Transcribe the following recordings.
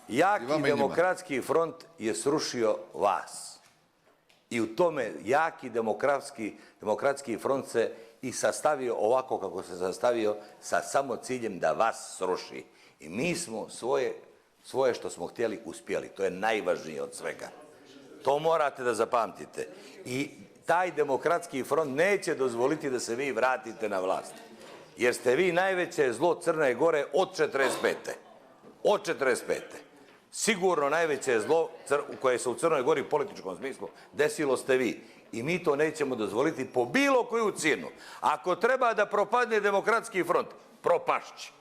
Jaki demokratski front je srušio vas. I u tome jaki demokratski front se i sastavio ovako kako se sastavio sa samo ciljem da vas sruši. I mi smo svoje što smo htjeli uspjeli. To je najvažnije od svega. To morate da zapamtite. I taj demokratski front neće dozvoliti da se vi vratite na vlast. Jer ste vi najveće zlo Crne Gore od 45. Od 45. Sigurno najveće zlo koje se u Crnoj Gori u političkom smislu desilo ste vi. I mi to nećemo dozvoliti po bilo koju cijenu. Ako treba da propadne demokratski front, propašće.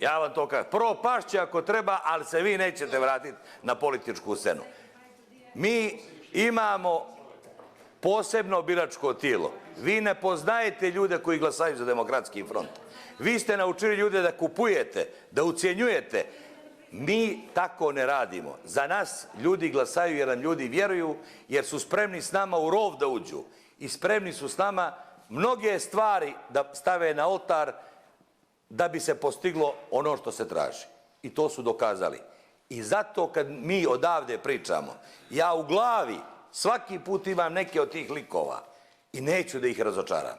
Ja vam to kažem. Propašće ako treba, ali se vi nećete vratiti na političku scenu. Mi imamo posebno biračko tijelo. Vi ne poznajete ljude koji glasaju za demokratski front. Vi ste naučili ljude da kupujete, da ucijenjujete. Mi tako ne radimo. Za nas ljudi glasaju jer nam ljudi vjeruju, jer su spremni s nama u rov da uđu. I spremni su s nama mnoge stvari da stave na oltar da bi se postiglo ono što se traži. I to su dokazali. I zato kad mi odavde pričamo, ja u glavi svaki put imam neke od tih likova i neću da ih razočaram.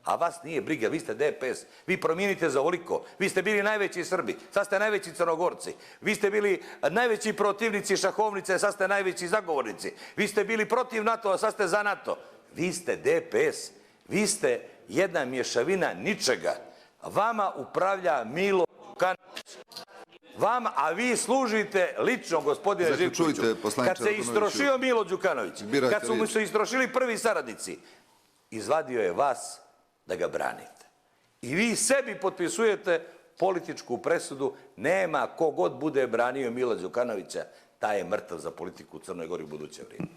A vas nije briga, vi ste DPS, vi promijenite za ovoliko, vi ste bili najveći Srbi, sad ste najveći Crnogorci, vi ste bili najveći protivnici šahovnice, sad ste najveći zagovornici, vi ste bili protiv NATO-a, sad ste za NATO. Vi ste DPS, vi ste jedna mješavina ničega. Vama upravlja Milo Đukanović. Vama, a vi služite lično, gospodine Živkoviću, kad se istrošio Milo Đukanović, kad su mu se istrošili prvi saradnici, izvadio je vas da ga branite. I vi sebi potpisujete političku presudu, nema kogod bude branio Mila Đukanovića, taj je mrtav za politiku u Crnoj Gori u buduće vrijeme.